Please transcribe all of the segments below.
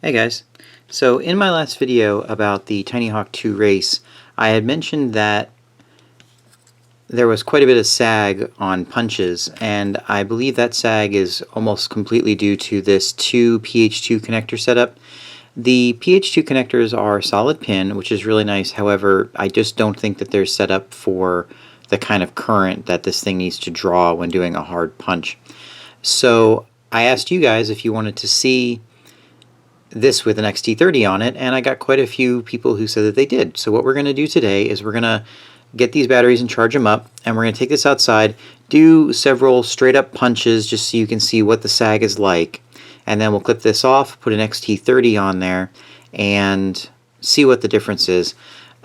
Hey guys, so in my last video about the Tinyhawk 2 race, I had mentioned that there was quite a bit of sag on punches, and I believe that sag is almost completely due to this 2 PH2 connector setup. The PH2 connectors are solid pin, which is really nice. However, I just don't think that they're set up for the kind of current that this thing needs to draw when doing a hard punch. So I asked you guys if you wanted to see this with an XT30 on it, and I got quite a few people who said that they did. So what we're going to do today is we're going to get these batteries and charge them up, and we're going to take this outside, do several straight up punches just so you can see what the sag is like, and then we'll clip this off, put an XT30 on there, and see what the difference is.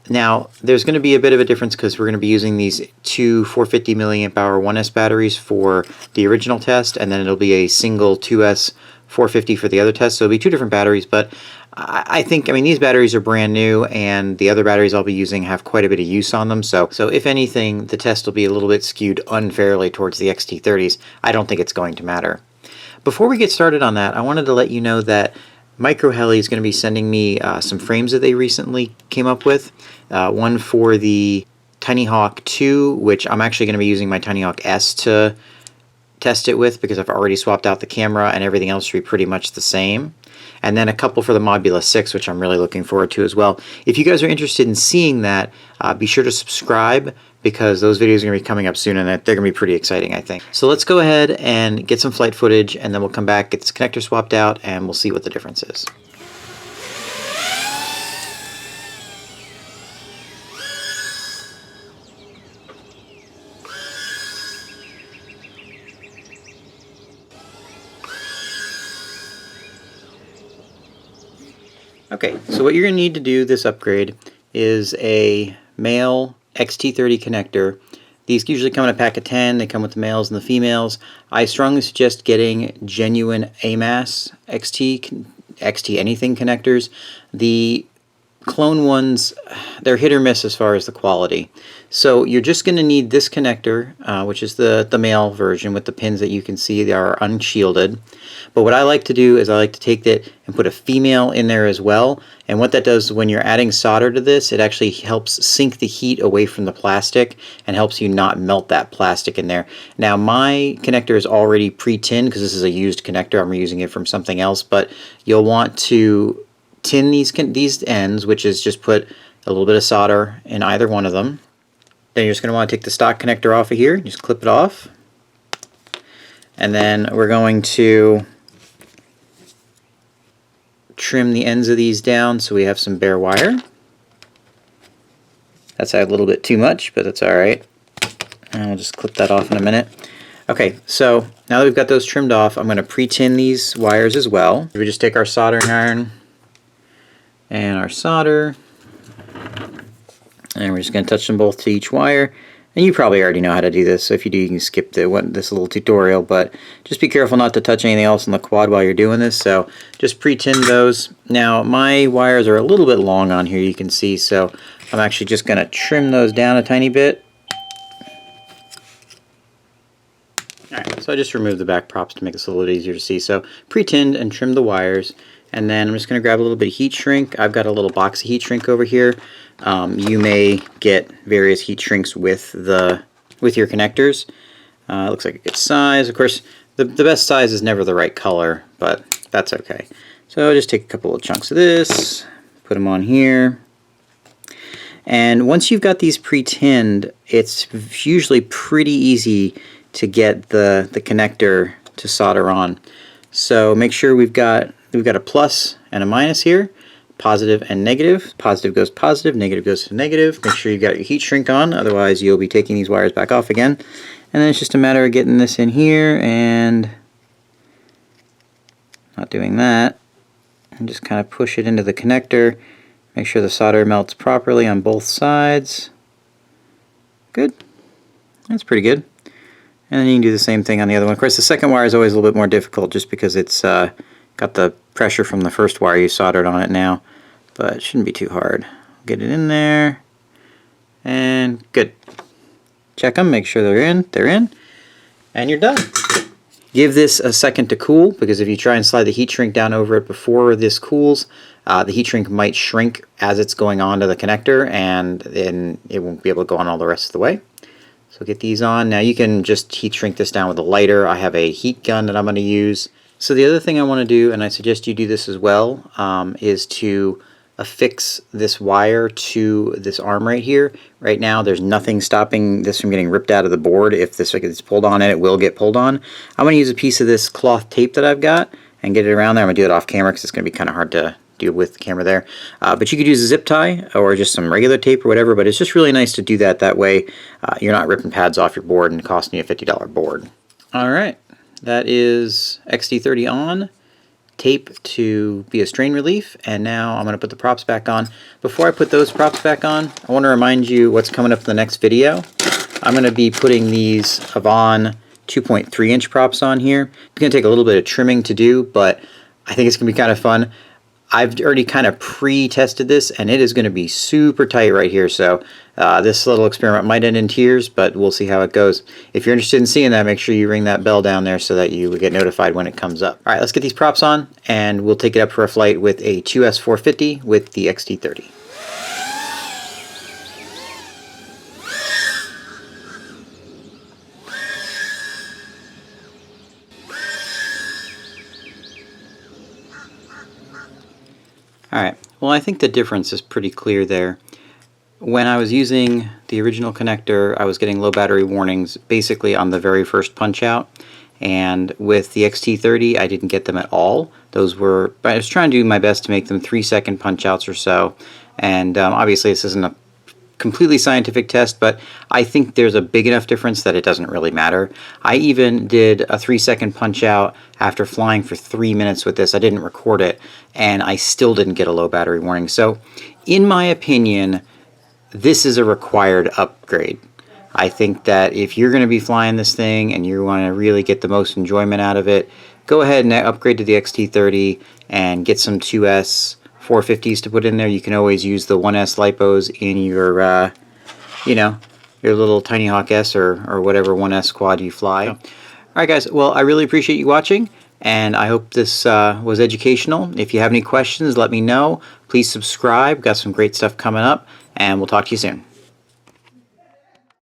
Now, there's going to be a bit of a difference because we're going to be using these two 450 milliamp hour 1S batteries for the original test, and then it'll be a single 2S 450 for the other test, so it'll be two different batteries. But I mean, these batteries are brand new, and the other batteries I'll be using have quite a bit of use on them, so if anything, the test will be a little bit skewed unfairly towards the XT30s. I don't think it's going to matter. Before we get started on that, I wanted to let you know that Microheli is going to be sending me some frames that they recently came up with. One for the Tinyhawk 2, which I'm actually going to be using my Tinyhawk S to test it with because I've already swapped out the camera and everything else should be pretty much the same. And then a couple for the Mobula 6, which I'm really looking forward to as well. If you guys are interested in seeing that, be sure to subscribe because those videos are going to be coming up soon and they're going to be pretty exciting, I think. So let's go ahead and get some flight footage, and then we'll come back, get this connector swapped out, and we'll see what the difference is. Okay, so what you're going to need to do this upgrade is a male XT30 connector. These usually come in a pack of 10. They come with the males and the females. I strongly suggest getting genuine AMAS XT anything connectors. The clone ones, they're hit or miss as far as the quality. So you're just going to need this connector, which is the male version with the pins that you can see they are unshielded. But what I like to do is I like to take that and put a female in there as well. And what that does when you're adding solder to this, it actually helps sink the heat away from the plastic and helps you not melt that plastic in there. Now my connector is already pre-tinned because this is a used connector. I'm reusing it from something else, but you'll want to tin these ends, which is just put a little bit of solder in either one of them. Then you're just going to want to take the stock connector off of here, just clip it off. And then we're going to trim the ends of these down so we have some bare wire. That's a little bit too much, but that's alright. And I'll just clip that off in a minute. Okay, so now that we've got those trimmed off, I'm going to pre-tin these wires as well. We just take our soldering iron and our solder, and we're just going to touch them both to each wire. And you probably already know how to do this, so if you do, you can skip this little tutorial, but just be careful not to touch anything else on the quad while you're doing this. So just pre-tin those. Now my wires are a little bit long on here, you can see, so I'm actually just going to trim those down a tiny bit. Alright, so I just removed the back props to make this a little bit easier to see. So pre-tinned and trimmed the wires. And then I'm just going to grab a little bit of heat shrink. I've got a little box of heat shrink over here. You may get various heat shrinks with your connectors. It looks like a good size. Of course, the best size is never the right color, but that's okay. So I'll just take a couple of chunks of this, put them on here. And once you've got these pre-tinned, it's usually pretty easy to get the connector to solder on. So make sure we've got a plus and a minus here, positive and negative. Positive goes positive, negative goes to negative. Make sure you've got your heat shrink on, otherwise you'll be taking these wires back off again. And then it's just a matter of getting this in here and not doing that. And just kind of push it into the connector. Make sure the solder melts properly on both sides. Good. That's pretty good. And then you can do the same thing on the other one. Of course, the second wire is always a little bit more difficult just because it's got the pressure from the first wire you soldered on it now, but it shouldn't be too hard. Get it in there, and good. Check them, make sure they're in, and you're done. Give this a second to cool, because if you try and slide the heat shrink down over it before this cools, the heat shrink might shrink as it's going on to the connector, and then it won't be able to go on all the rest of the way. So get these on. Now you can just heat shrink this down with a lighter. I have a heat gun that I'm going to use. So the other thing I want to do, and I suggest you do this as well, is to affix this wire to this arm right here. Right now there's nothing stopping this from getting ripped out of the board. If this gets pulled on, and it will get pulled on, I'm going to use a piece of this cloth tape that I've got and get it around there. I'm going to do it off camera because it's going to be kind of hard to do with the camera there. But you could use a zip tie or just some regular tape or whatever, but it's just really nice to do that. That way you're not ripping pads off your board and costing you a $50 board. Alright, that is XT30 on. Tape to be a strain relief, and now I'm going to put the props back on. Before I put those props back on, I want to remind you what's coming up in the next video. I'm going to be putting these Avon 2.3-inch props on here. It's going to take a little bit of trimming to do, but I think it's going to be kind of fun. I've already kind of pre-tested this, and it is going to be super tight right here, so this little experiment might end in tears, but we'll see how it goes. If you're interested in seeing that, make sure you ring that bell down there so that you get notified when it comes up. Alright, let's get these props on, and we'll take it up for a flight with a 2S450 with the XT30. Alright, well, I think the difference is pretty clear there. When I was using the original connector, I was getting low battery warnings basically on the very first punch out, and with the XT30 I didn't get them at all. Those were, I was trying to do my best to make them 3-second punch outs or so, and obviously this isn't a completely scientific test, but I think there's a big enough difference that it doesn't really matter. I even did a 3-second punch out after flying for 3 minutes with this. I didn't record it, and I still didn't get a low battery warning. So in my opinion, this is a required upgrade. I think that if you're going to be flying this thing and you want to really get the most enjoyment out of it, go ahead and upgrade to the XT30 and get some 2S 450s to put in there. You can always use the 1S lipos in your, you know, your little Tinyhawk S or whatever 1S quad you fly. Alright guys, well, I really appreciate you watching, and I hope this was educational. If you have any questions, let me know. Please subscribe. Got some great stuff coming up, and we'll talk to you soon.